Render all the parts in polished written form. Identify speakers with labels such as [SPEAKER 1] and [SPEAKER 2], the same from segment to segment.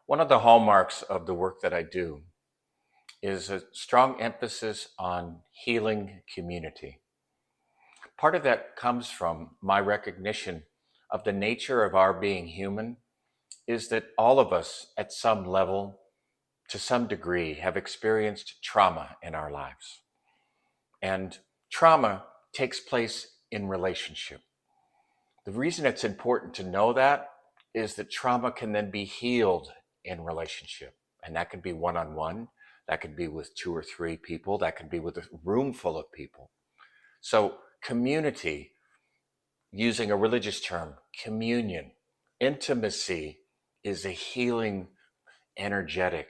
[SPEAKER 1] One of the hallmarks of the work that I do is a strong emphasis on healing community. Part of that comes from my recognition of the nature of our being human is that all of us at some level, to some degree, have experienced trauma in our lives. And trauma takes place in relationship. The reason it's important to know that is that trauma can then be healed in relationship. And that could be one on one, that could be with two or three people, that could be with a room full of people. So, community, using a religious term, communion, intimacy is a healing energetic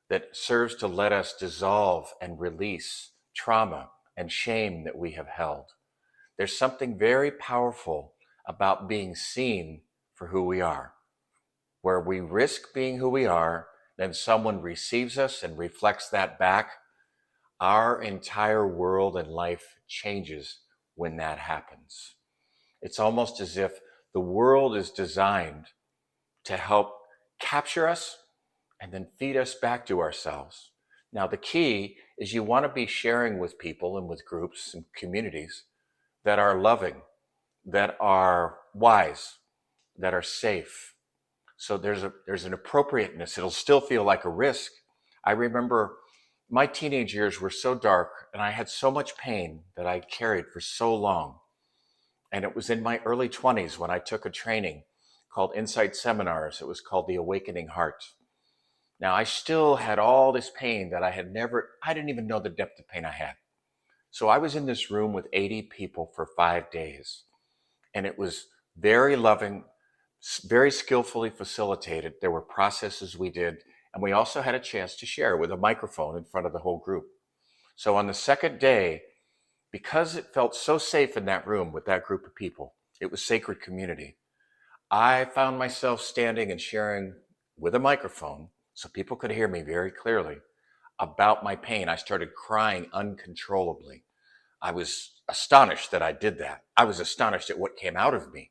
[SPEAKER 1] that serves to let us dissolve and release trauma and shame that we have held. There's something very powerful about being seen for who we are, where we risk being who we are, then someone receives us and reflects that back. Our entire world and life changes when that happens. It's almost as if the world is designed to help capture us and then feed us back to ourselves. Now, the key is you want to be sharing with people and with groups and communities that are loving, that are wise, that are safe. So there's an appropriateness. It'll still feel like a risk. I remember my teenage years were so dark and I had so much pain that I carried for so long. And it was in my early 20s when I took a training called Insight Seminars. It was called The Awakening Heart. Now, I still had all this pain that I didn't even know the depth of pain I had. So I was in this room with 80 people for 5 days. And it was very loving, very skillfully facilitated. There were processes we did. And we also had a chance to share with a microphone in front of the whole group. So on the second day, because it felt so safe in that room with that group of people, it was sacred community. I found myself standing and sharing with a microphone so people could hear me very clearly about my pain. I started crying uncontrollably. I was astonished that I did that. I was astonished at what came out of me,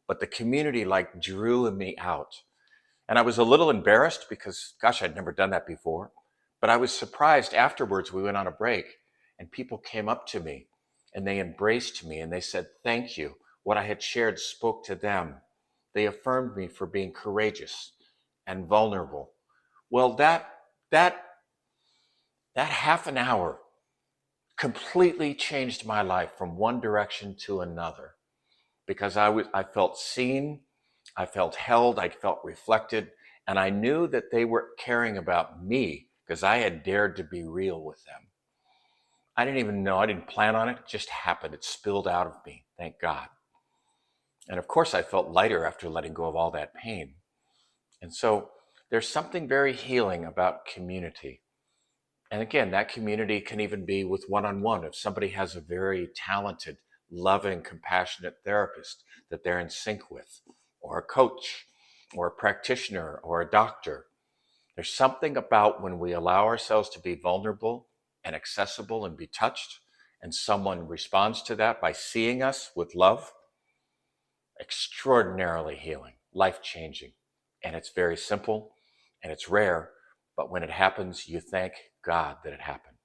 [SPEAKER 1] but the community like drew me out. And I was a little embarrassed because, gosh, I'd never done that before. But I was surprised afterwards. We went on a break and people came up to me and they embraced me and they said, thank you. What I had shared spoke to them. They affirmed me for being courageous and vulnerable. Well, that half an hour completely changed my life from one direction to another because I felt seen, I felt held, I felt reflected, and I knew that they were caring about me because I had dared to be real with them. I didn't even know, I didn't plan on it, it just happened. It spilled out of me, thank God. And of course, I felt lighter after letting go of all that pain. And so there's something very healing about community. And again, that community can even be with one on one. If somebody has a very talented, loving, compassionate therapist that they're in sync with, or a coach, or a practitioner, or a doctor, there's something about when we allow ourselves to be vulnerable and accessible and be touched, and someone responds to that by seeing us with love, extraordinarily healing, life changing. And it's very simple and it's rare, but when it happens, you thank God that it happened.